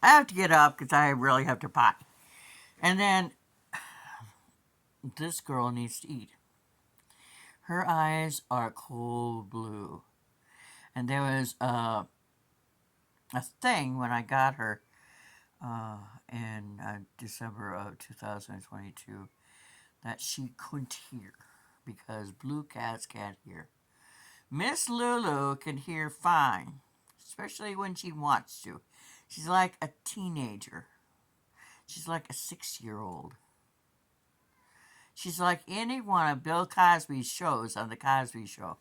I have to get up because I really have to potty. And then this girl needs to eat. Her eyes are cold blue. And there was a thing when I got her in December of 2022 that she couldn't hear because blue cats can't hear. Miss Lulu can hear fine, especially when she wants to. She's like a teenager. She's like a 6-year old. She's like any one of Bill Cosby's shows on The Cosby Show,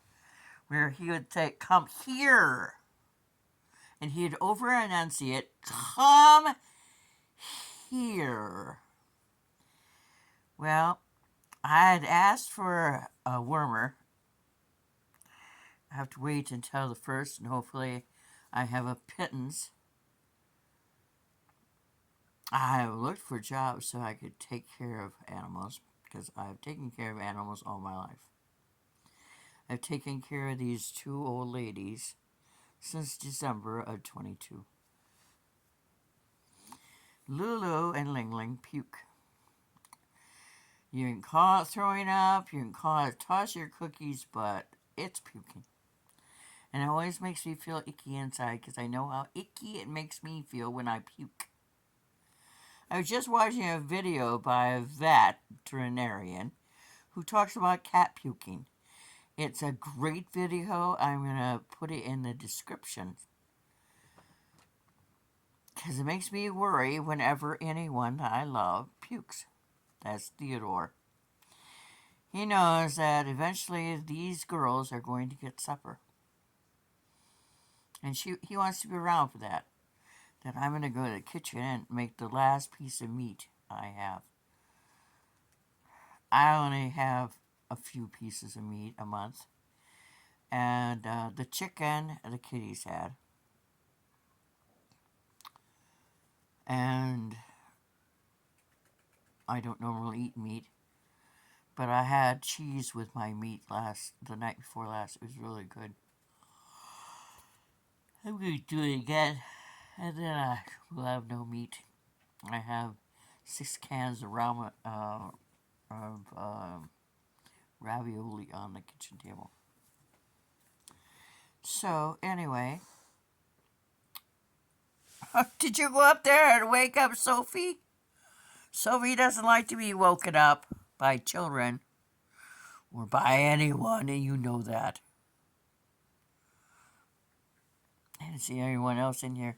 where he would say, "Come here." And he'd over enunciate, "Come here." Well, I had asked for a wormer. I have to wait until the first, and hopefully I have a pittance. I have looked for jobs so I could take care of animals because I've taken care of animals all my life. I've taken care of these two old ladies since December of 22. Lulu and Ling Ling puke. You can call it throwing up, you can call it toss your cookies, but it's puking. And it always makes me feel icky inside because I know how icky it makes me feel when I puke. I was just watching a video by a veterinarian who talks about cat puking. It's a great video. I'm going to put it in the description because it makes me worry whenever anyone that I love pukes. That's Theodore. He knows that eventually these girls are going to get supper. And he wants to be around for that. Then I'm going to go to the kitchen and make the last piece of meat I have. I only have a few pieces of meat a month. And the chicken the kitties had. And I don't normally eat meat. But I had cheese with my meat the night before last. It was really good. I'm going to do it again. And then I will have no meat. I have 6 cans of ravioli on the kitchen table. So, anyway, did you go up there and wake up Sophie? Sophie doesn't like to be woken up by children or by anyone, and you know that. I didn't see anyone else in here.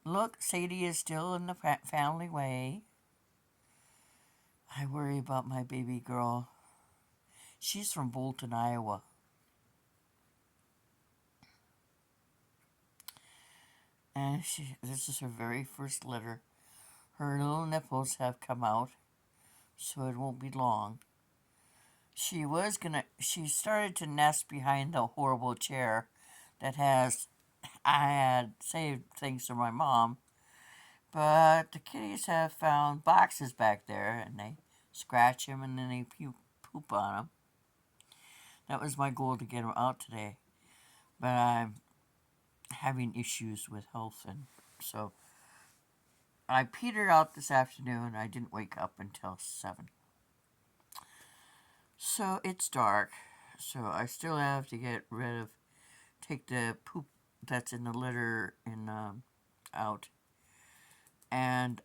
Look, Sadie is still in the family way. I worry about my baby girl. She's from Bolton, Iowa. And this is her very first litter. Her little nipples have come out, so it won't be long. She started to nest behind the horrible chair I had saved things for my mom, but the kitties have found boxes back there, and they scratch them and then they poop on them. That was my goal to get them out today, but I'm having issues with health, and so I petered out this afternoon. I didn't wake up until 7. So it's dark, so I still have to take the poop that's in the litter out. And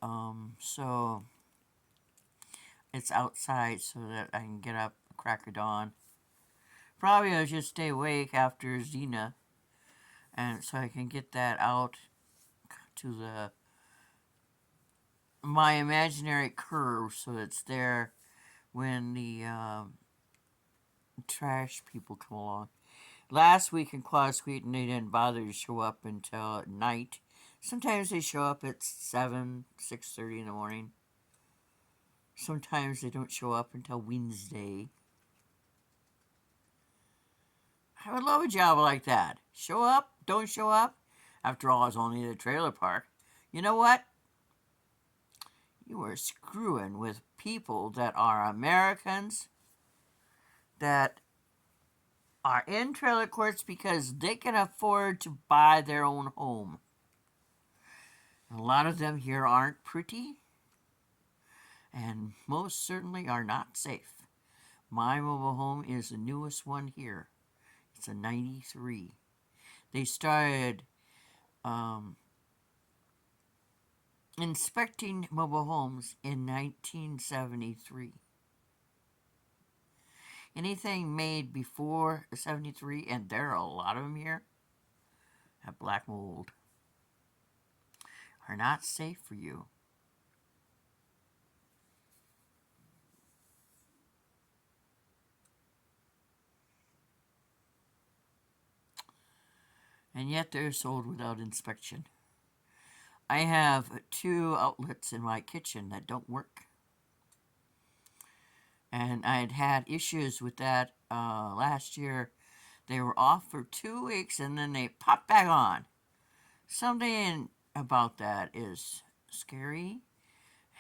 so it's outside so that I can get up, crack of dawn. Probably I'll just stay awake after Xena, and so I can get that out to my imaginary curve so it's there when the trash people come along. Last week in Claus Sweeten, they didn't bother to show up until night. Sometimes they show up at 6:30 in the morning. Sometimes they don't show up until Wednesday. I would love a job like that. Show up, don't show up. After all, it's only the trailer park. You know what? You are screwing with people that are Americans, that are in trailer courts because they can afford to buy their own home. A lot of them here aren't pretty and most certainly are not safe. My mobile home is the newest one here. It's a 93. They started inspecting mobile homes in 1973. Anything made before 73, and there are a lot of them here, have black mold, are not safe for you. And yet they're sold without inspection. I have 2 outlets in my kitchen that don't work. And I had had issues with that last year. They were off for 2 weeks and then they popped back on. Something about that is scary,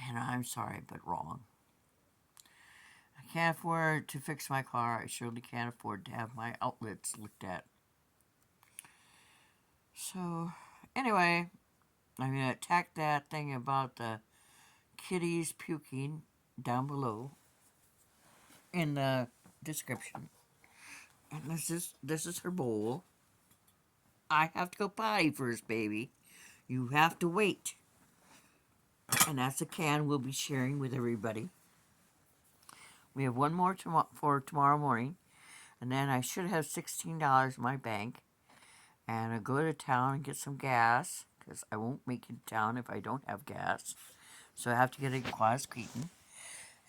and I'm sorry, but wrong. I can't afford to fix my car. I surely can't afford to have my outlets looked at. So, anyway, I'm going to attack that thing about the kitties puking down below in the description. And this is her bowl. I have to go potty first, baby. You have to wait. And that's a can we'll be sharing with everybody. We have one more for tomorrow morning, and then I should have $16 in my bank. And I'll go to town and get some gas, because I won't make it to town if I don't have gas. So I have to get a Quas Cretin,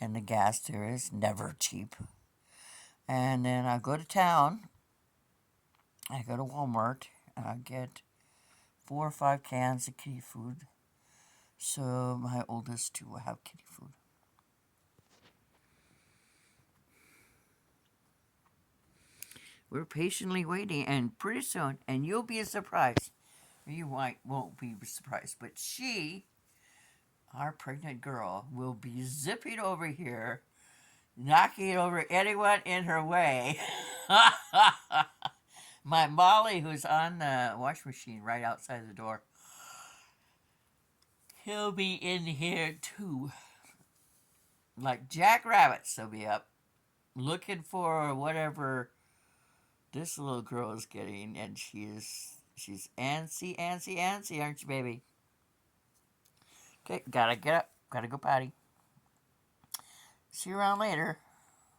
and the gas there is never cheap. And then I'll go to town. I go to Walmart, and I get 4 or 5 cans of kitty food. So my oldest 2 will have kitty food. We're patiently waiting, and pretty soon, and you'll be surprised. You won't be surprised, but she, our pregnant girl, will be zipping over here, knocking over anyone in her way. My Molly, who's on the wash machine right outside the door, he'll be in here too. Like jackrabbits, they'll be up looking for whatever this little girl is getting, and she's antsy, aren't you, baby? Okay, gotta get up, gotta go potty. See you around later.